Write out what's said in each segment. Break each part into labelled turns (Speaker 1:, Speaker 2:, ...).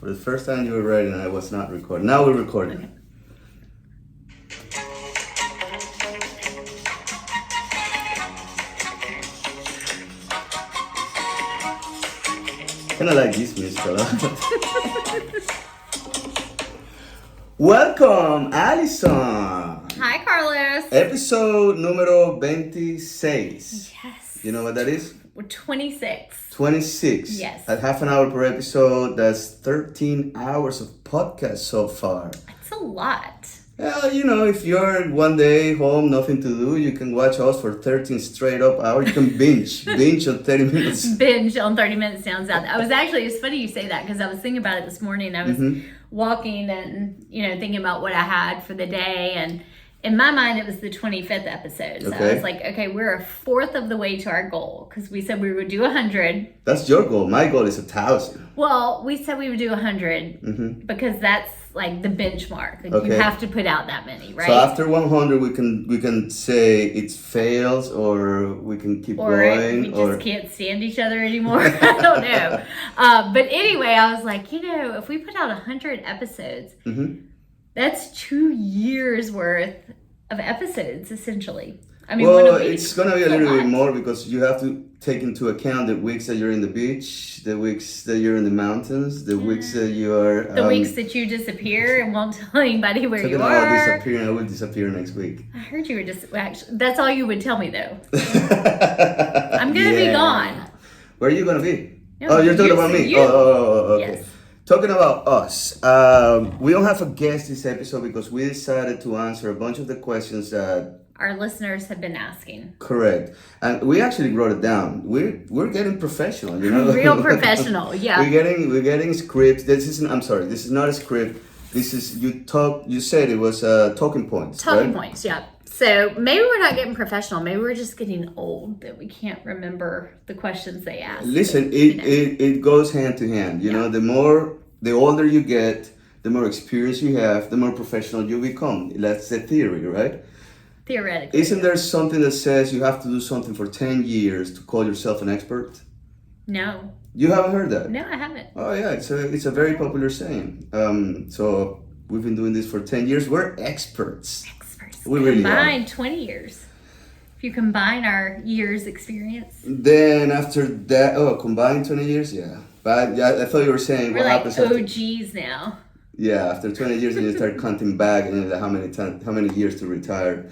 Speaker 1: For the first time you were ready and I was not recording. Now we're recording.
Speaker 2: Okay.
Speaker 1: Kind of like this music a lot. Welcome, Allison.
Speaker 2: Hi, Carlos.
Speaker 1: Episode numero 26.
Speaker 2: Yes.
Speaker 1: You know what that is?
Speaker 2: We're 26.
Speaker 1: 26.
Speaker 2: Yes.
Speaker 1: At half an hour per episode, that's 13 hours of podcast so far.
Speaker 2: That's a lot.
Speaker 1: Well, you know, if you're one day home, nothing to do, you can watch us for 13 straight up hours. You can binge on 30 minutes.
Speaker 2: Binge on 30 minutes sounds out. It's funny you say that because I was thinking about it this morning. I was walking and, thinking about what I had for the day. And in my mind, it was the 25th episode. So I was like, okay, we're a fourth of the way to our goal because we said we would do 100.
Speaker 1: That's your goal. My goal is 1,000.
Speaker 2: Well, we said we would do 100 because that's like the benchmark. Like you have to put out that many, right?
Speaker 1: So after 100, we can say it fails, or we can keep going,
Speaker 2: we just can't stand each other anymore. I don't know. But anyway, I was like, if we put out 100 episodes, that's 2 years worth of episodes, essentially. I mean,
Speaker 1: well, it's going to be a little bit more because you have to take into account the weeks that you're in the beach, the weeks that you're in the mountains, the weeks that you are...
Speaker 2: the weeks that you disappear and won't tell anybody where you are.
Speaker 1: Talking about disappearing, I will disappear next week.
Speaker 2: I heard you were actually, that's all you would tell me, though. I'm going to be gone.
Speaker 1: Where are you going to be?
Speaker 2: No,
Speaker 1: you're talking about me? Oh, okay.
Speaker 2: Yes.
Speaker 1: Talking about us, we don't have a guest this episode because we decided to answer a bunch of the questions that
Speaker 2: our listeners have been asking.
Speaker 1: Correct. And we actually wrote it down. We're getting professional,
Speaker 2: Real professional, yeah.
Speaker 1: We're getting scripts. This is not a script. This is you said it was talking points.
Speaker 2: Talking points, yeah. So maybe we're not getting professional. Maybe we're just getting old that we can't remember the questions they ask.
Speaker 1: Listen, it goes hand to hand. You know, the older you get, the more experience you have, the more professional you become. That's the theory, right?
Speaker 2: Theoretically.
Speaker 1: Isn't there something that says you have to do something for 10 years to call yourself an expert?
Speaker 2: No.
Speaker 1: You haven't heard that?
Speaker 2: No, I haven't.
Speaker 1: Oh yeah, it's a very popular saying. So we've been doing this for 10 years. We're experts. We really are.
Speaker 2: Combined 20 years. If you combine our years experience.
Speaker 1: Then after that, combined 20 years, yeah. But I thought you were saying
Speaker 2: we're
Speaker 1: what
Speaker 2: like
Speaker 1: happens after.
Speaker 2: OGs now.
Speaker 1: Yeah, after 20 years, and you start counting back and how many years to retire.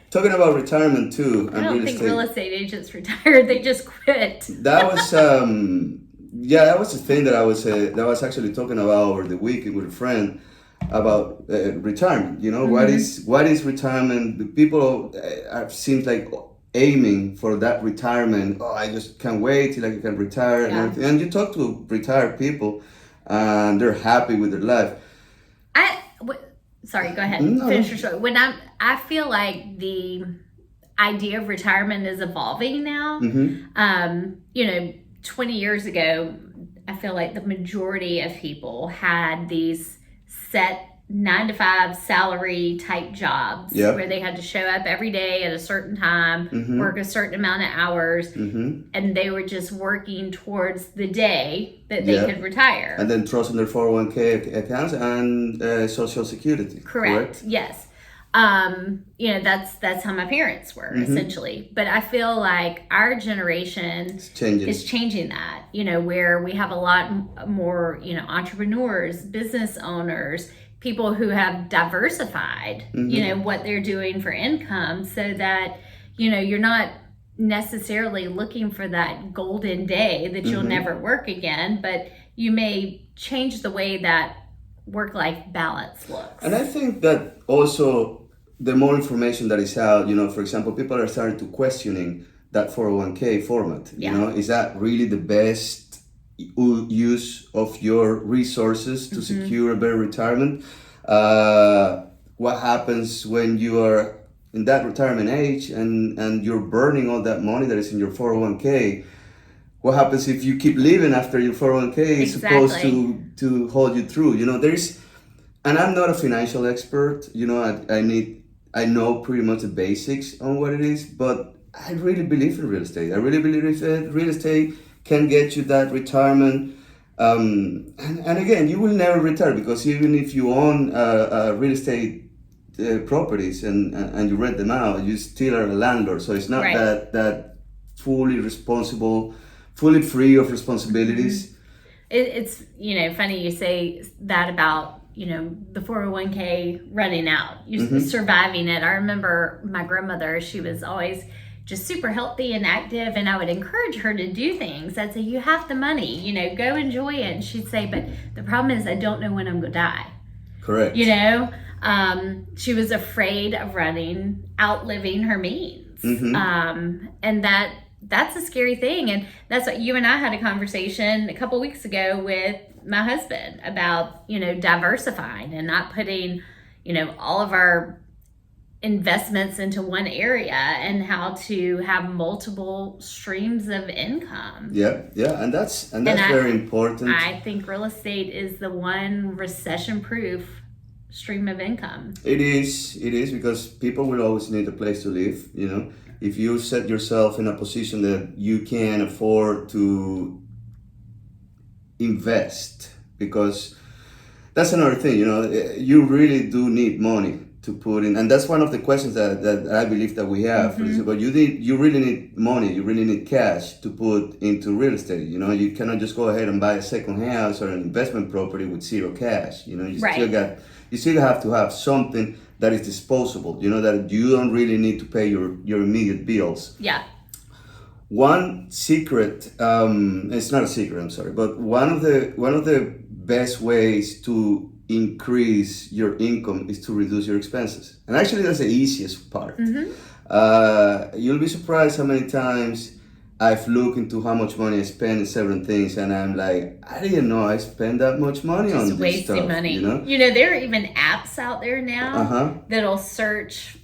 Speaker 1: Talking about retirement too.
Speaker 2: I don't think real estate agents retired; they just quit.
Speaker 1: That was that was the thing that I was actually talking about over the weekend with a friend about retirement. What is retirement? People seems like aiming for that retirement. Oh, I just can't wait till I can retire and everything. And you talk to retired people, and they're happy with their life.
Speaker 2: Sorry, go ahead.
Speaker 1: No.
Speaker 2: Finish your story. I feel like the idea of retirement is evolving now. 20 years ago, I feel like the majority of people had these set 9-to-5 salary type jobs where they had to show up every day at a certain time, work a certain amount of hours, and they were just working towards the day that they could retire.
Speaker 1: And then trust in their 401k accounts and Social Security.
Speaker 2: Correct. Yes. That's how my parents were essentially. But I feel like our generation is changing that, where we have a lot more, entrepreneurs, business owners, people who have diversified, what they're doing for income so that, you're not necessarily looking for that golden day that you'll never work again, but you may change the way that work-life balance looks.
Speaker 1: And I think that also the more information that is out, for example, people are starting to questioning that 401k format. Is that really the best use of your resources to secure a better retirement? What happens when you are in that retirement age and you're burning all that money that is in your 401k? What happens if you keep living after your 401k is supposed to hold you through? And I'm not a financial expert. I know pretty much the basics on what it is, but I really believe in real estate. I really believe that real estate can get you that retirement And again, you will never retire, because even if you own real estate properties and you rent them out, you still are a landlord. So it's not that fully responsible, fully free of responsibilities.
Speaker 2: It's funny you say that about the 401k running out, surviving it. I remember my grandmother, she was always just super healthy and active, and I would encourage her to do things. I'd say, you have the money, go enjoy it. And she'd say, but the problem is I don't know when I'm gonna die.
Speaker 1: Correct.
Speaker 2: She was afraid of outliving her means. And that's a scary thing. And that's what you and I had a conversation a couple weeks ago with my husband about, diversifying and not putting, all of our investments into one area, and how to have multiple streams of income.
Speaker 1: Yeah, and that's very important.
Speaker 2: I think real estate is the one recession-proof stream of income.
Speaker 1: It is because people will always need a place to live. If you set yourself in a position that you can afford to invest, because that's another thing, you really do need money to put in, and that's one of the questions that I believe that we have. For example, you really need money, you really need cash to put into real estate. You cannot just go ahead and buy a second house or an investment property with zero cash. You still have to have something that is disposable, that you don't really need to pay your immediate bills.
Speaker 2: Yeah.
Speaker 1: One secret, it's not a secret, I'm sorry, but one of the best ways to increase your income is to reduce your expenses. And actually, that's the easiest part. You'll be surprised how many times I've looked into how much money I spend in certain things, and I'm like, I didn't know I spend that much money on this stuff. Just wasting
Speaker 2: money. There are even apps out there now that'll search.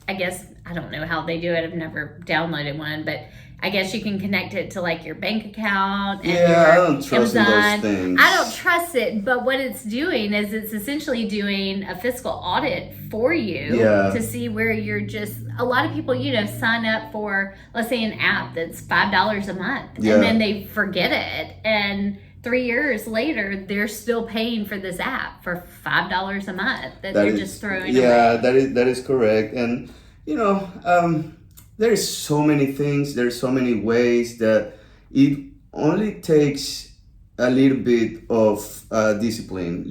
Speaker 2: I guess, I don't know how they do it. I've never downloaded one, but I guess you can connect it to like your bank account and
Speaker 1: I don't trust
Speaker 2: Amazon.
Speaker 1: Those things.
Speaker 2: I don't trust it, but what it's doing is it's essentially doing a fiscal audit for you to see where you're just. A lot of people, sign up for, let's say, an app that's $5 a month, and then they forget it, and 3 years later they're still paying for this app for $5 a month that they're just throwing away.
Speaker 1: Yeah, that is correct, and there is so many things, there's so many ways that it only takes a little bit of discipline,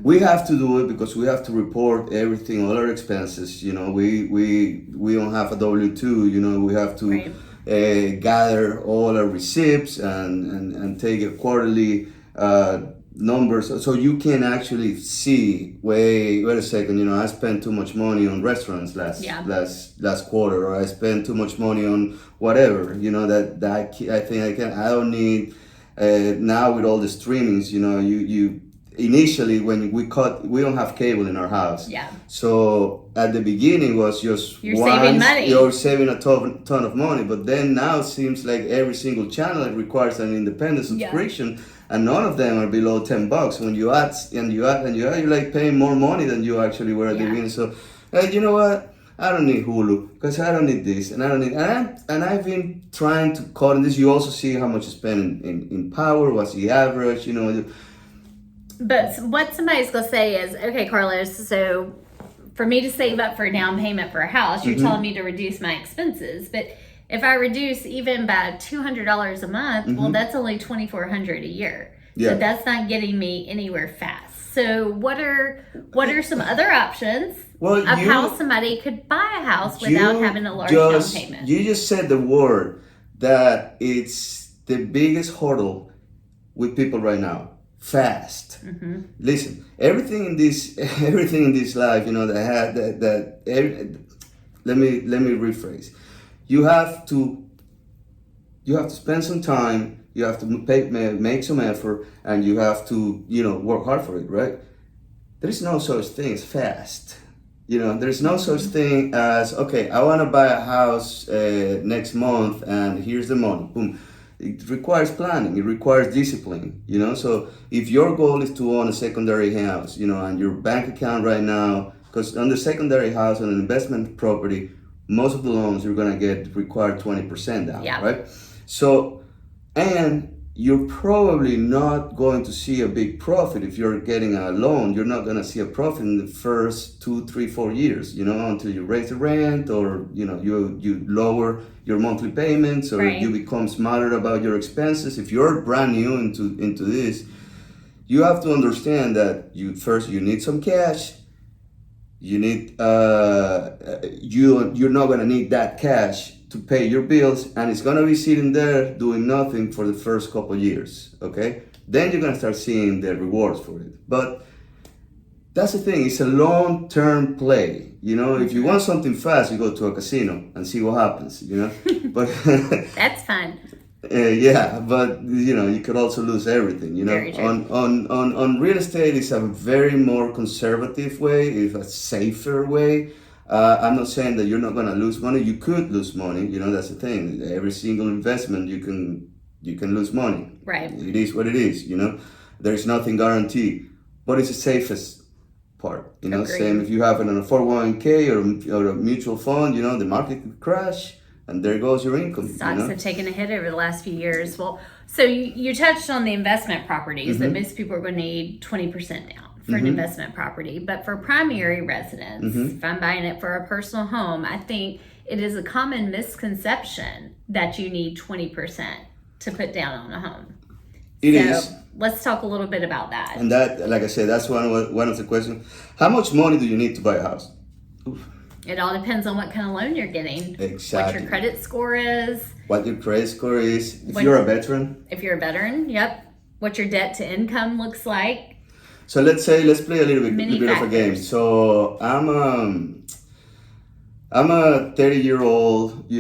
Speaker 1: we have to do it because we have to report everything, all our expenses, we don't have a W-2, we have to gather all our receipts and take a quarterly numbers, so you can actually see, wait a second, I spent too much money on restaurants last quarter, or I spent too much money on whatever, I don't need. Now with all the streamings, you initially when we don't have cable in our house.
Speaker 2: Yeah.
Speaker 1: So at the beginning was just
Speaker 2: saving money.
Speaker 1: You're saving a ton of money, but then now it seems like every single channel requires an independent subscription. And none of them are below $10. When you add, you're like paying more money than you actually were at the beginning. So, you know what? I don't need Hulu because I don't need this, and I don't need. And I've been trying to cut this. You also see how much you spend in power. What's the average?
Speaker 2: But what somebody's gonna say is, okay, Carlos. So, for me to save up for a down payment for a house, you're telling me to reduce my expenses, but if I reduce even by $200 a month, well, that's only $2,400 a year. Yeah. So that's not getting me anywhere fast. So what are some other options of how somebody could buy a house without having a large down payment?
Speaker 1: You just said the word that it's the biggest hurdle with people right now. Fast. Listen, everything in this life, let me rephrase. You have to spend some time, you have to make some effort, and you have to, work hard for it, right? There's no such thing as fast. There's no such thing as, okay, I want to buy a house next month, and here's the money, boom. It requires planning, it requires discipline, So if your goal is to own a secondary house, and your bank account right now, because on the secondary house, on an investment property, most of the loans you're gonna get require 20% down, right? So, and you're probably not going to see a big profit. If you're getting a loan, you're not going to see a profit in the first 2, 3, 4 years, until you raise the rent, or you lower your monthly payments, or
Speaker 2: right.
Speaker 1: you become smarter about your expenses. If you're brand new into this, you have to understand that you need some cash. You need you're not going to need that cash to pay your bills, and it's going to be sitting there doing nothing for the first couple of years. Okay, then you're going to start seeing the rewards for it. But that's the thing, it's a long-term play. If you want something fast, you go to a casino and see what happens. But
Speaker 2: that's fun.
Speaker 1: Yeah, but you could also lose everything.
Speaker 2: Very true.
Speaker 1: On real estate, it's a very more conservative way, it's a safer way. I'm not saying that you're not going to lose money. You could lose money. That's the thing. Every single investment, you can lose money.
Speaker 2: Right.
Speaker 1: It is what it is. There's nothing guaranteed, but it's the safest part.
Speaker 2: Agreed.
Speaker 1: Same if you have it on a 401k or a mutual fund. The market could crash, and there goes your income.
Speaker 2: Stocks have taken a hit over the last few years. Well, so you touched on the investment properties, that most people are going to need 20% down for an investment property. But for primary residence, if I'm buying it for a personal home, I think it is a common misconception that you need 20% to put down on a home.
Speaker 1: It is.
Speaker 2: Let's talk a little bit about that.
Speaker 1: And that, like I said, that's one of the questions. How much money do you need to buy a house? Oof.
Speaker 2: It all depends on what kind of loan you're getting.
Speaker 1: Exactly.
Speaker 2: What your credit score is.
Speaker 1: What your credit score is. If you're a veteran.
Speaker 2: If you're a veteran, yep. What your debt to income looks like.
Speaker 1: So let's play a little bit of a game. So I'm a 30-year-old,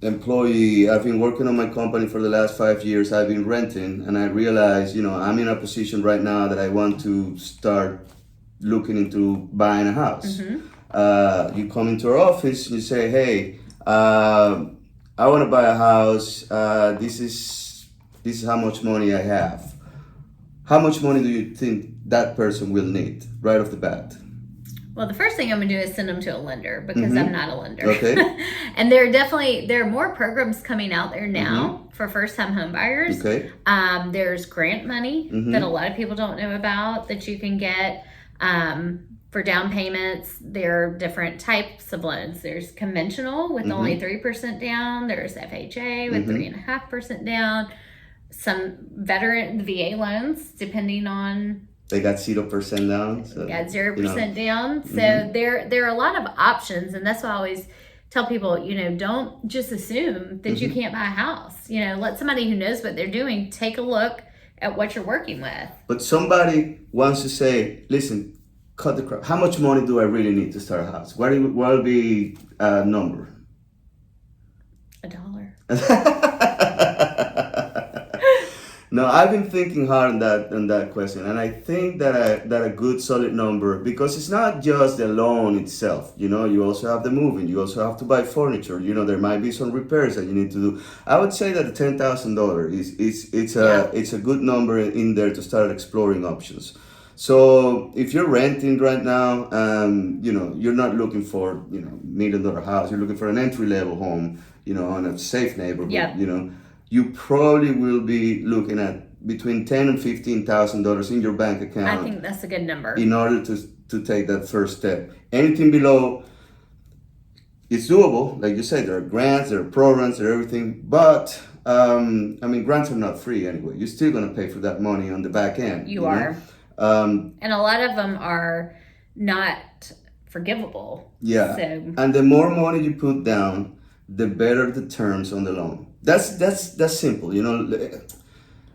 Speaker 1: employee. I've been working on my company for the last 5 years. I've been renting, and I realize, I'm in a position right now that I want to start looking into buying a house. You come into our office and you say, hey, I want to buy a house. This is how much money I have. How much money do you think that person will need right off the bat?
Speaker 2: Well, the first thing I'm going to do is send them to a lender, because I'm not a lender.
Speaker 1: Okay.
Speaker 2: And there are more programs coming out there now for first-time home buyers.
Speaker 1: Okay.
Speaker 2: There's grant money that a lot of people don't know about that you can get for down payments. There are different types of loans. There's conventional with only 3% down. There's FHA with 3.5% down. Some veteran VA loans, depending on.
Speaker 1: They got 0% down. So,
Speaker 2: got 0% down. So there are a lot of options, and that's why I always tell people, don't just assume that you can't buy a house. Let somebody who knows what they're doing take a look at what you're working with.
Speaker 1: But somebody wants to say, listen, cut the crap. How much money do I really need to start a house? What will be a number?
Speaker 2: $1.
Speaker 1: No, I've been thinking hard on that question, and I think that a good solid number, because it's not just the loan itself. You also have the moving. You also have to buy furniture. There might be some repairs that you need to do. I would say that the $10,000 it's a good number in there to start exploring options. So if you're renting right now, you're not looking for $1 million house. You're looking for an entry level home, in a safe neighborhood.
Speaker 2: Yep.
Speaker 1: You probably will be looking at between $10,000 and $15,000 in your bank account.
Speaker 2: I think that's a good number.
Speaker 1: In order to take that first step. Anything below, it's doable. Like you said, there are grants, there are programs, there are everything. But, grants are not free anyway. You're still going to pay for that money on the back end.
Speaker 2: You are. And a lot of them are not forgivable.
Speaker 1: Yeah.
Speaker 2: So.
Speaker 1: And the more money you put down, the better the terms on the loan. That's simple.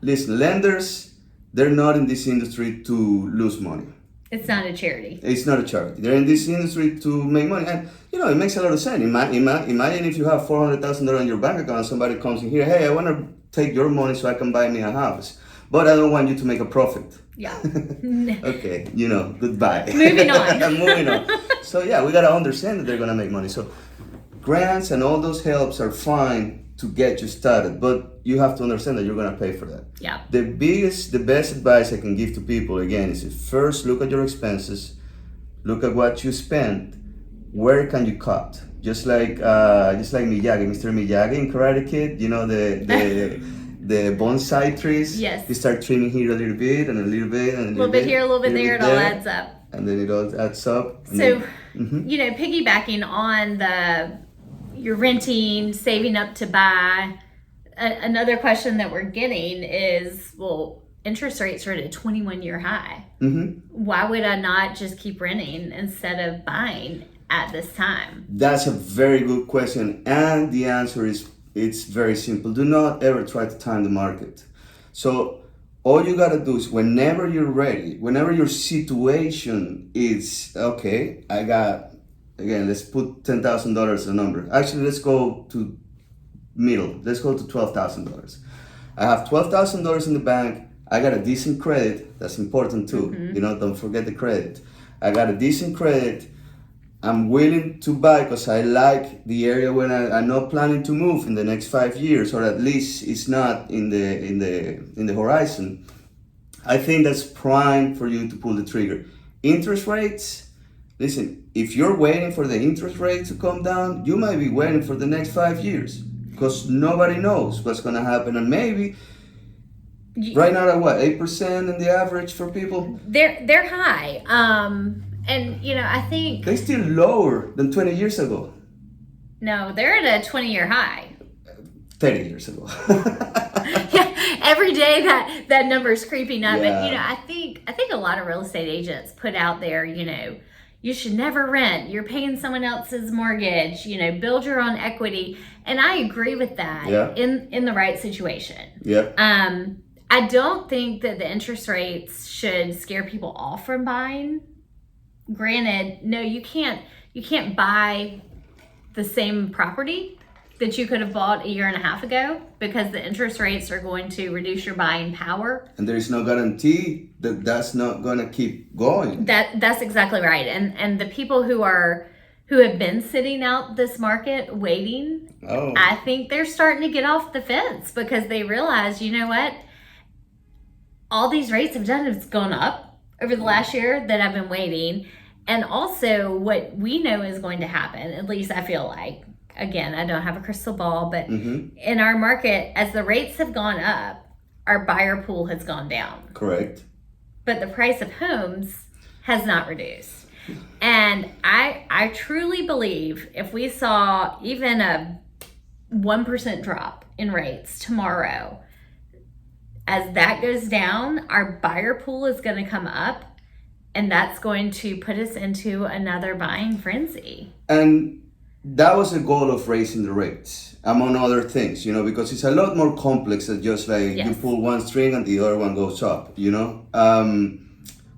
Speaker 1: Listen, lenders, they're not in this industry to lose money.
Speaker 2: It's not a charity.
Speaker 1: It's not a charity. They're in this industry to make money. And, it makes a lot of sense. Imagine if you have $400,000 in your bank account and somebody comes in here, hey, I want to take your money so I can buy me a house. But I don't want you to make a profit.
Speaker 2: Yeah.
Speaker 1: Okay, goodbye.
Speaker 2: Moving on.
Speaker 1: Moving on. So, we got to understand that they're going to make money. So, grants and all those helps are fine to get you started, but you have to understand that you're going to pay for that.
Speaker 2: Yeah.
Speaker 1: The best advice I can give to people, again, is first look at your expenses, look at what you spend, where can you cut? Just like Miyagi, Mr. Miyagi in Karate Kid, the bonsai trees.
Speaker 2: Yes.
Speaker 1: You start trimming here a little bit and a little bit and
Speaker 2: a little bit here, a little bit there, it all adds up.
Speaker 1: And then it all adds up.
Speaker 2: So, you know, piggybacking on you're renting, saving up to buy, another question that we're getting is, well, interest rates are at a 21-year high. Why would I not just keep renting instead of buying at this time?
Speaker 1: That's a very good question. And the answer is, it's very simple. Do not ever try to time the market. So all you got to do is whenever you're ready, whenever your situation is, okay, I got, again, let's put $10,000 as a number. Actually, let's go to middle. Let's go to $12,000. I have $12,000 in the bank. I got a decent credit. That's important too. You know, don't forget the credit. I got a decent credit. I'm willing to buy because I like the area when I'm not planning to move in the next 5 years, or at least it's not in the horizon. I think that's prime for you to pull the trigger. Interest rates, listen, if you're waiting for the interest rate to come down, you might be waiting for the next 5 years because nobody knows what's going to happen. And maybe right now at what, 8% in the average for people?
Speaker 2: They're high. And, you know, I think...
Speaker 1: They're still lower than 20 years ago.
Speaker 2: No, they're at a 20-year high.
Speaker 1: 30 years ago.
Speaker 2: Yeah, every day that number is creeping up. Yeah. And, you know, I think a lot of real estate agents put out there, you know, you should never rent. You're paying someone else's mortgage. You know, build your own equity. And I agree with that in the right situation.
Speaker 1: Yeah.
Speaker 2: I don't think that the interest rates should scare people off from buying. Granted, no, you can't buy the same property that you could have bought a year and a half ago because the interest rates are going to reduce your buying power.
Speaker 1: And there is no guarantee that that's not going to keep going.
Speaker 2: That's exactly right. And the people who have been sitting out this market waiting, I think they're starting to get off the fence because they realize, you know what? All these rates have done is gone up over the last year that I've been waiting. And also what we know is going to happen, at least I feel like, again, I don't have a crystal ball, but in our market, as the rates have gone up, our buyer pool has gone down.
Speaker 1: Correct.
Speaker 2: But the price of homes has not reduced. And I truly believe if we saw even a 1% drop in rates tomorrow, as that goes down, our buyer pool is going to come up, and that's going to put us into another buying frenzy.
Speaker 1: And that was the goal of raising the rates, among other things, you know, because it's a lot more complex than just like you pull one string and the other one goes up, you know.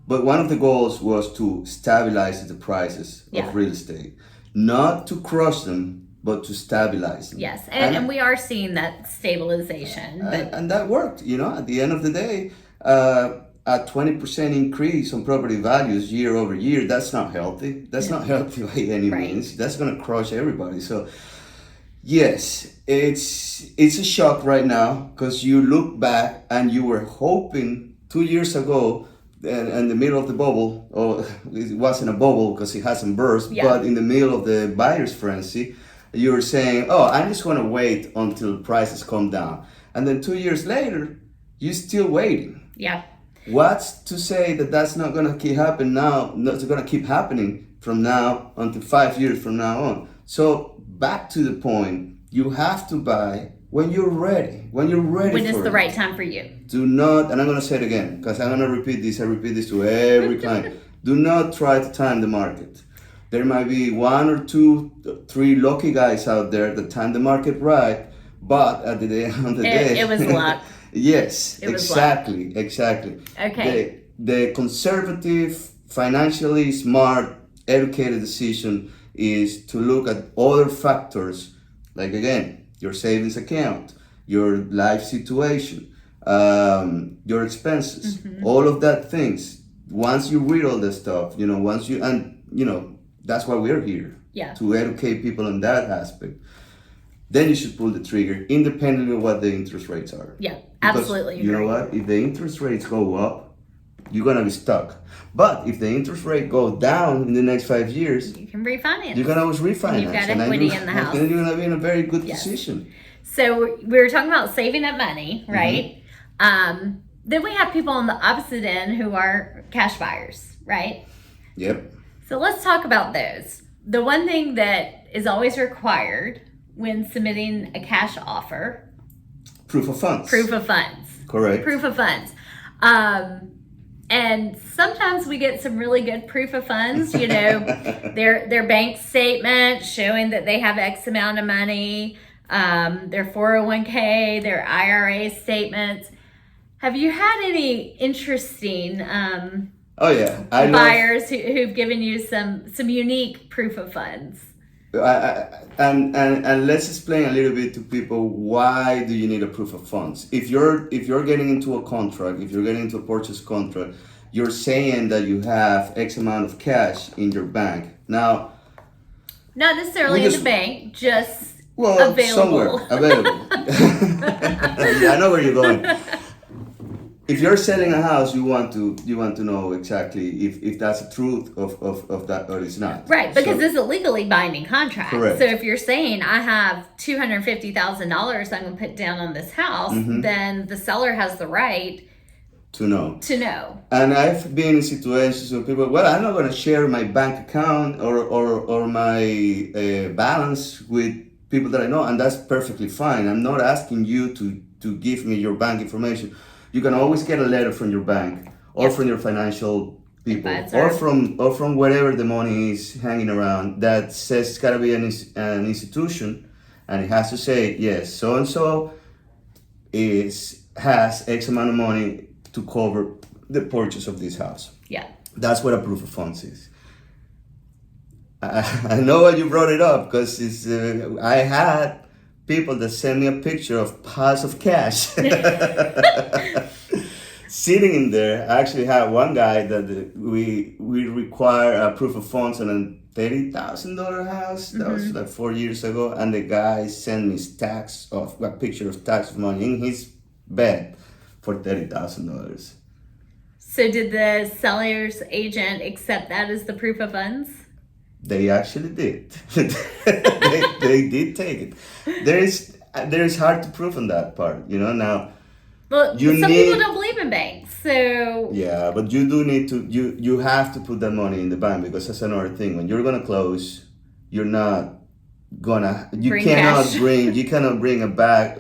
Speaker 1: But one of the goals was to stabilize the prices of real estate, not to crush them, but to stabilize them.
Speaker 2: Yes, and we are seeing that stabilization.
Speaker 1: And that worked, you know. At the end of the day, a 20% increase on property values year over year, that's not healthy. That's not healthy by any means. That's going to crush everybody. So, yes, it's a shock right now because you look back and you were hoping 2 years ago in the middle of the bubble, or it wasn't a bubble because it hasn't burst, but in the middle of the buyer's frenzy, you were saying, oh, I'm just going to wait until prices come down. And then 2 years later, you're still waiting.
Speaker 2: Yeah.
Speaker 1: What's to say that that's not going to keep happening now, not going to keep happening from now until 5 years from now on? So back to the point, you have to buy when you're ready, when it's
Speaker 2: the right time for you.
Speaker 1: Do not, and I'm going to say it again, because I'm going to repeat this, I repeat this to every client. Do not try to time the market. There might be 1 or 2, 3 lucky guys out there that time the market right, but at the end of the day...
Speaker 2: It was luck.
Speaker 1: Yes, exactly. Okay. The conservative, financially smart, educated decision is to look at other factors, like again, your savings account, your life situation, your expenses, all of that things. Once you read all this stuff, you know, that's why we're here, to educate people on that aspect. Then you should pull the trigger, independently of what the interest rates are.
Speaker 2: Yeah, absolutely.
Speaker 1: Because you know what? If the interest rates go up, you're gonna be stuck. But if the interest rate goes down in the next 5 years,
Speaker 2: you can refinance.
Speaker 1: You can always refinance.
Speaker 2: You've got equity in the house.
Speaker 1: And you're gonna be in a very good position.
Speaker 2: So we were talking about saving up money, right? Then we have people on the opposite end who are cash buyers, right?
Speaker 1: Yep.
Speaker 2: So let's talk about those. The one thing that is always required when submitting a cash offer:
Speaker 1: proof of funds.
Speaker 2: Proof of funds.
Speaker 1: Correct.
Speaker 2: Proof of funds. And sometimes we get some really good proof of funds, their bank statement showing that they have X amount of money, their 401k, their IRA statements. Have you had any interesting buyers who've given you some unique proof of funds?
Speaker 1: And let's explain a little bit to people, why do you need a proof of funds? If you're getting into a contract, if you're getting into a purchase contract, you're saying that you have X amount of cash in your bank. Now,
Speaker 2: not necessarily in the bank, just available.
Speaker 1: Somewhere available. I know where you're going. If you're selling a house, you want to know exactly if that's the truth of that or it's not.
Speaker 2: Right, because it's a legally binding contract.
Speaker 1: Correct.
Speaker 2: So if you're saying I have $250,000 I'm going to put down on this house, then the seller has the right
Speaker 1: to know.
Speaker 2: And
Speaker 1: I've been in situations where people, I'm not going to share my bank account or my balance with people that I know, and that's perfectly fine. I'm not asking you to give me your bank information. You can always get a letter from your bank or from your financial people or from wherever the money is hanging around that says it's got to be an institution, and it has to say, yes, so and so has X amount of money to cover the purchase of this house.
Speaker 2: Yeah,
Speaker 1: that's what a proof of funds is. I know why you brought it up, because I had people that send me a picture of piles of cash sitting in there. I actually had one guy that we require a proof of funds on a $30,000 house. That was like 4 years ago, and the guy sent me a picture of stacks of money in his bed for $30,000.
Speaker 2: So did the seller's agent accept that as the proof of funds?
Speaker 1: They actually did. they did take it. There is hard to prove on that part, now.
Speaker 2: Well, some people don't believe in banks, so
Speaker 1: yeah, but you do need to. You have to put that money in the bank, because that's another thing. When you're gonna close, you're not gonna. You cannot bring a bag,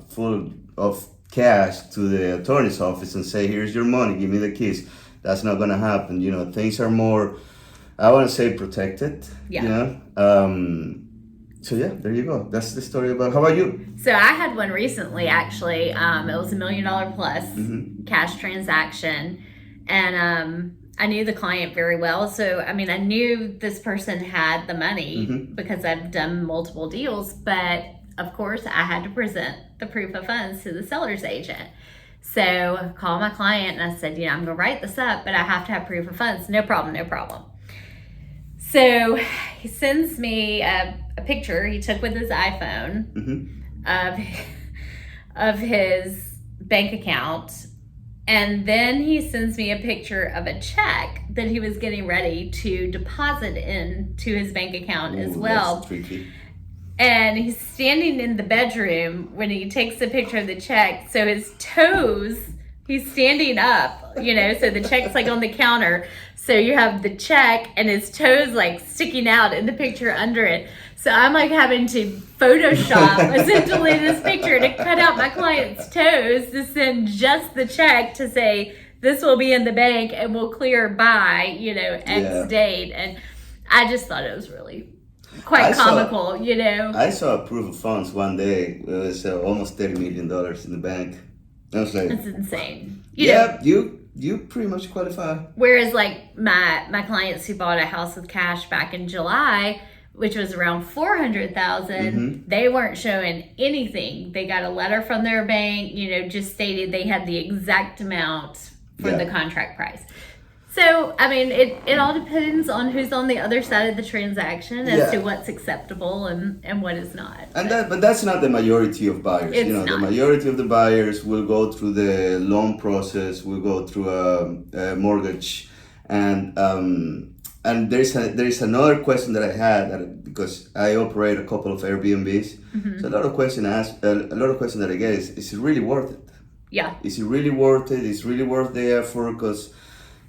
Speaker 1: full of cash to the attorney's office and say, "Here's your money. Give me the keys." That's not gonna happen. Things are more, I want to say, protected.
Speaker 2: Yeah.
Speaker 1: So yeah, there you go. That's the story about. How about you?
Speaker 2: So I had one recently, actually. It was $1 million plus cash transaction, and I knew the client very well. So I knew this person had the money because I've done multiple deals. But of course, I had to present the proof of funds to the seller's agent. So I called my client and I said, I'm going to write this up, but I have to have proof of funds. No problem. So he sends me a picture he took with his iPhone of his bank account. And then he sends me a picture of a check that he was getting ready to deposit into his bank account as well.
Speaker 1: That's tricky.
Speaker 2: And he's standing in the bedroom when he takes the picture of the check. So his toes, he's standing up, so the check's like on the counter. So you have the check and his toes like sticking out in the picture under it. So I'm like having to Photoshop essentially this picture to cut out my client's toes to send just the check to say this will be in the bank and will clear by, X date. And I just thought it was really quite comical,
Speaker 1: I saw a proof of funds one day. It was almost $30 million in the bank. I was like,
Speaker 2: that's insane.
Speaker 1: You pretty much qualify.
Speaker 2: Whereas like my clients who bought a house with cash back in July, which was around $400,000, they weren't showing anything. They got a letter from their bank, just stated they had the exact amount for the contract price. So, it all depends on who's on the other side of the transaction as to what's acceptable and what is not.
Speaker 1: But that's not the majority of buyers.
Speaker 2: It's not.
Speaker 1: The majority of the buyers will go through the loan process, will go through a mortgage, and and there's another question that I had because I operate a couple of Airbnbs. Mm-hmm. So a lot of question that I get is it really worth it?
Speaker 2: Yeah.
Speaker 1: Is it really worth it? Is it really worth the effort? Because,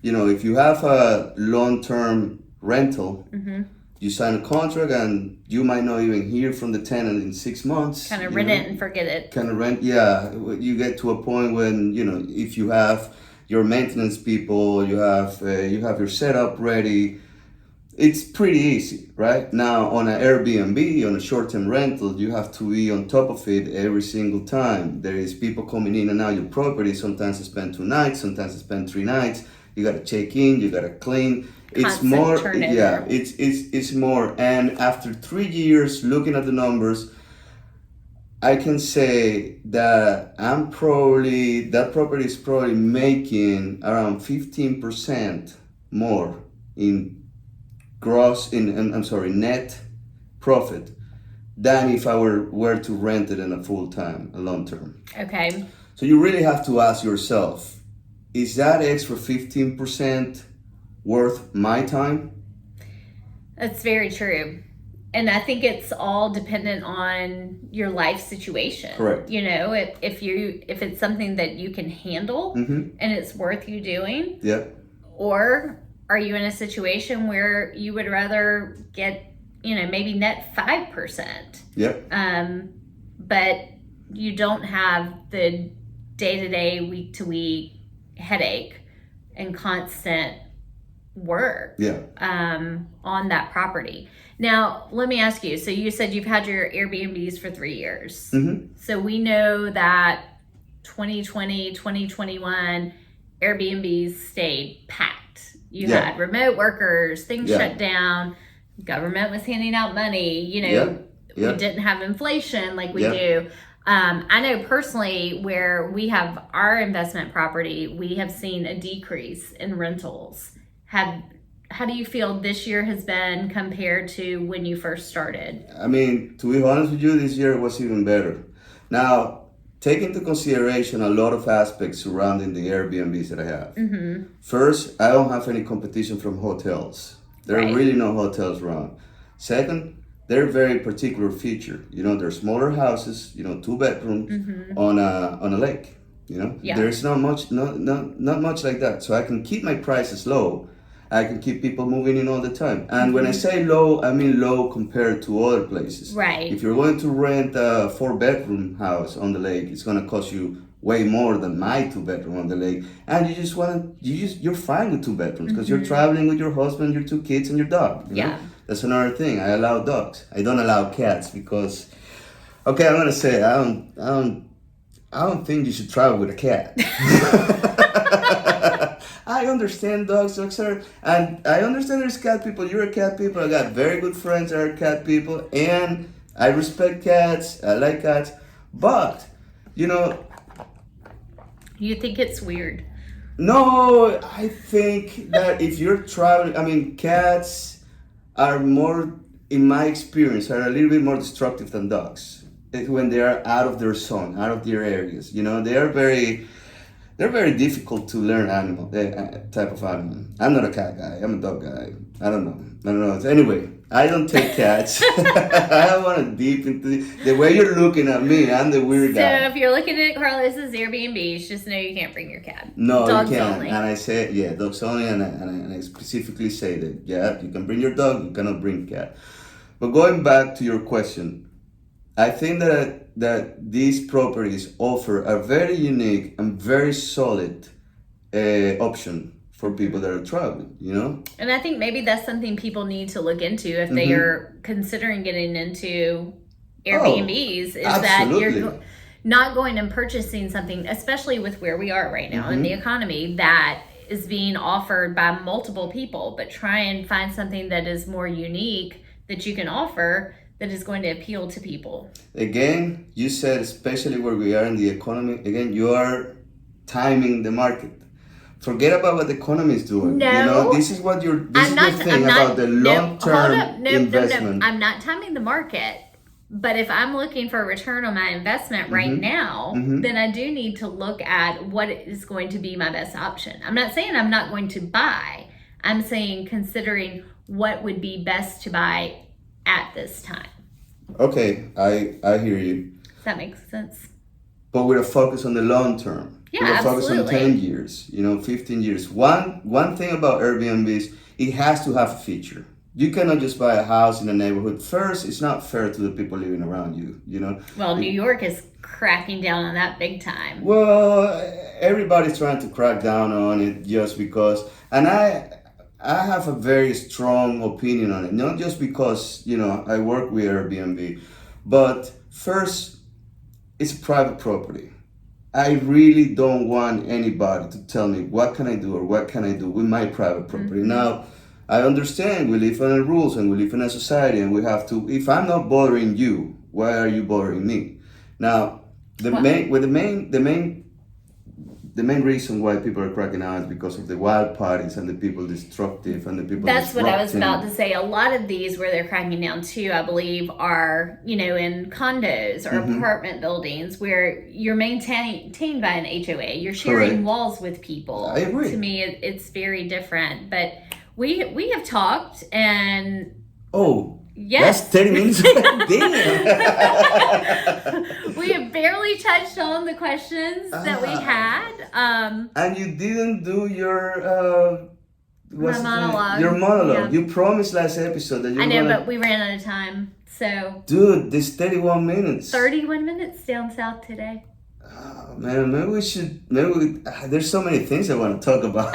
Speaker 1: if you have a long-term rental, mm-hmm. you sign a contract and you might not even hear from the tenant in 6 months.
Speaker 2: Kind of rent it and forget it.
Speaker 1: You get to a point when, if you have your maintenance people, you have your setup ready, it's pretty easy, right? Now on an Airbnb, on a short-term rental, you have to be on top of it every single time. There is people coming in and out your property. Sometimes you spend 2 nights, sometimes you spend 3 nights. You got to check in, you got to clean. It's more, turnover. It's more. And after 3 years looking at the numbers, I can say that that property is probably making around 15% more in net profit than if I were to rent it in a long term.
Speaker 2: Okay.
Speaker 1: So you really have to ask yourself, is that extra 15% worth my time?
Speaker 2: That's very true. And I think it's all dependent on your life situation.
Speaker 1: Correct.
Speaker 2: If it's something that you can handle, mm-hmm. and it's worth you doing.
Speaker 1: Yeah.
Speaker 2: Or are you in a situation where you would rather get, maybe net 5%?
Speaker 1: Yep.
Speaker 2: But you don't have the day-to-day, week-to-week headache and constant work on that property. Now, let me ask you. So you said you've had your Airbnbs for 3 years. Mm-hmm. So we know that 2020, 2021, Airbnbs stayed packed. You had remote workers, things shut down, government was handing out money, we didn't have inflation like we do. I know personally where we have our investment property, we have seen a decrease in rentals. How do you feel this year has been compared to when you first started?
Speaker 1: I mean, to be honest with you, this year was even better. Now, take into consideration a lot of aspects surrounding the Airbnbs that I have. Mm-hmm. First, I don't have any competition from hotels. There are really no hotels around. Second, they're very particular feature. They're smaller houses, 2 bedrooms mm-hmm. on a lake. There's not much like that. So I can keep my prices low. I can keep people moving in all the time. And mm-hmm. when I say low, I mean low compared to other places.
Speaker 2: Right.
Speaker 1: If you're going to rent a 4-bedroom house on the lake, it's going to cost you way more than my 2-bedroom on the lake. And you're fine with 2 bedrooms because mm-hmm. you're traveling with your husband, your 2 kids, and your dog.
Speaker 2: Yeah.
Speaker 1: That's another thing. I allow dogs. I don't allow cats because, I'm going to say, I don't think you should travel with a cat. I understand dogs are, and I understand there's cat people. You're a cat people. I got very good friends that are cat people, and I respect cats. I like cats, but
Speaker 2: you think it's weird?
Speaker 1: No, I think that if you're traveling, cats are more, in my experience, are a little bit more destructive than dogs when they are out of their zone, out of their areas. They're very difficult to learn type of animal. I'm not a cat guy. I'm a dog guy. I don't know. Anyway, I don't take cats. I don't want to deep into the way you're looking at me. I'm the weird guy.
Speaker 2: So if you're looking at Carlos's Airbnbs, just know you can't bring your cat.
Speaker 1: No,
Speaker 2: dogs
Speaker 1: you can't.
Speaker 2: Only.
Speaker 1: And I say, dogs only. And I specifically say that, you can bring your dog. You cannot bring cat. But going back to your question, I think that these properties offer a very unique and very solid option for people that are traveling,
Speaker 2: And I think maybe that's something people need to look into if they mm-hmm. are considering getting into Airbnbs, is
Speaker 1: absolutely.
Speaker 2: That you're not going and purchasing something, especially with where we are right now mm-hmm. in the economy, that is being offered by multiple people, but try and find something that is more unique that you can offer that is going to appeal to people. Again,
Speaker 1: you said especially where we are in the economy, again, you are timing the market. Forget about what the economy is doing.
Speaker 2: No.
Speaker 1: This is what this is the thing about the long-term investment.
Speaker 2: I'm not timing the market. But if I'm looking for a return on my investment right mm-hmm. now, mm-hmm. then I do need to look at what is going to be my best option. I'm not saying I'm not going to buy. I'm saying considering what would be best to buy at this time.
Speaker 1: Okay, I hear you.
Speaker 2: Does that make sense?
Speaker 1: But with a focus on the long term.
Speaker 2: Yeah,
Speaker 1: with a
Speaker 2: absolutely.
Speaker 1: focus on 10 years, 15 years. One thing about Airbnb is it has to have a feature. You cannot just buy a house in a neighborhood. First, it's not fair to the people living around you,
Speaker 2: Well, New York is cracking down on that big time.
Speaker 1: Well, everybody's trying to crack down on it just because, and I have a very strong opinion on it, not just because, I work with Airbnb, but first, it's private property. I really don't want anybody to tell me what can I do or what can I do with my private property. Mm-hmm. Now, I understand we live in rules and we live in a society and we have to, if I'm not bothering you, why are you bothering me? Now, the main reason why people are cracking out is because of the wild parties and the people destructive and the people.
Speaker 2: That's what I was about to say. A lot of these where they're cracking down too, I believe, are in condos or mm-hmm. apartment buildings where you're maintained by an HOA. You're sharing Correct. Walls with people.
Speaker 1: I agree.
Speaker 2: To me, it's very different. But we have talked and.
Speaker 1: Oh.
Speaker 2: Yes.
Speaker 1: That's 30 minutes. Damn.
Speaker 2: We have barely touched on the questions that we had.
Speaker 1: And you didn't do your
Speaker 2: monologue.
Speaker 1: Your monologue. Yeah. You promised last episode that you
Speaker 2: I know, but we ran out of time. So
Speaker 1: dude, this 31 minutes.
Speaker 2: 31 minutes down south today.
Speaker 1: Oh, man, maybe we should. There's so many things I want to talk about.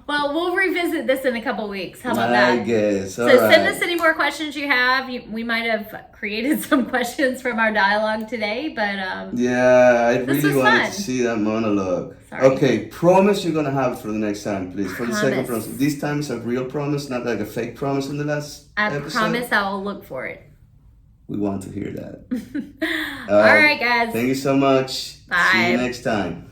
Speaker 2: Well, we'll revisit this in a couple weeks. How about that?
Speaker 1: I guess.
Speaker 2: So send us any more questions you have. We might have created some questions from our dialogue today, but
Speaker 1: yeah, I really wanted to see that monologue.
Speaker 2: Sorry.
Speaker 1: Okay, promise you're gonna have it for the next time, please. For the second promise. This time it's a real promise, not like a fake promise in the last episode.
Speaker 2: I promise I will look for it.
Speaker 1: We want to hear that.
Speaker 2: All right, guys.
Speaker 1: Thank you so much.
Speaker 2: Bye.
Speaker 1: See you next time.